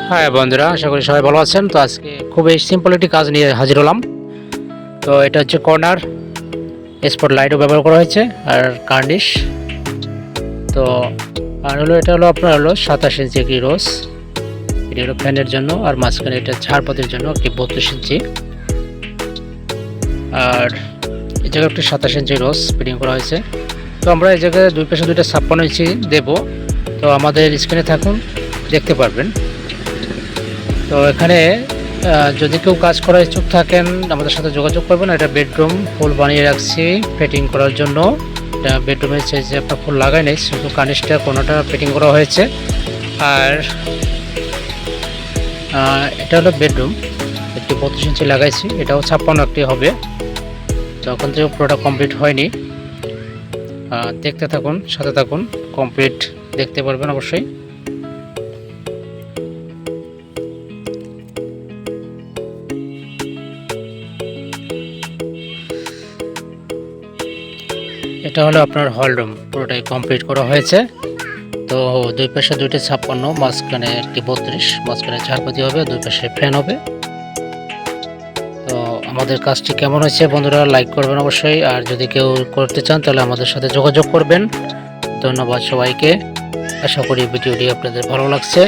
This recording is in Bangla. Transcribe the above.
হ্যাঁ বন্ধুরা, আশা করি সবাই ভালো আছেন। তো আজকে খুবই সিম্পল একটি কাজ নিয়ে হাজির হলাম। তো এটা হচ্ছে কর্নার স্পট লাইটও ব্যবহার করা হয়েছে আর কার্নিশ। তো আর এটা হলো আপনার 27 ইঞ্চি একটি রোজ, এটা হলো ফ্যানের জন্য, আর মাঝখানে এটা ঝাড়পাতের জন্য একটি 32 ইঞ্চি, আর এই জায়গায় একটি 27 ইঞ্চি রোজ ফিটিং করা হয়েছে। তো আমরা এই জায়গায় দুই পাশে 56 ইঞ্চি দেব। তো আমাদের স্ক্রিনে থাকুন, দেখতে পারবেন। তো এখানে যদি কেউ কাজ করার ইচ্ছুক থাকেন আমাদের সাথে যোগাযোগ করবেন। এটা বেডরুম ফুল বানিয়ে রাখছি ফিটিং করার জন্য। এটা বেডরুমের সাইজে আপনার ফুল লাগাই নেই, শুধু কানিসটা কোনোটা ফিটিং করা হয়েছে। আর এটা হলো বেডরুম, একটি 32 ইঞ্চি লাগাইছি, এটাও 56 একটি হবে। তখন থেকে পুরোটা কমপ্লিট হয়নি, দেখতে থাকুন, সাথে থাকুন, কমপ্লিট দেখতে পারবেন অবশ্যই। এটা হলো আপনার হল রুম, পুরোটাই কমপ্লিট করা হয়েছে। তো দুই পাশে 56, মাঝখানে একটি 32, মাঝখানে ঝাড়পাতি হবে, দুই পাশে ফ্যান হবে। তো আমাদের কাজটি কেমন হয়েছে বন্ধুরা, লাইক করবেন অবশ্যই। আর যদি কেউ করতে চান তাহলে আমাদের সাথে যোগাযোগ করবেন। ধন্যবাদ সবাইকে। আশা করি ভিডিওটি আপনাদের ভালো লাগছে।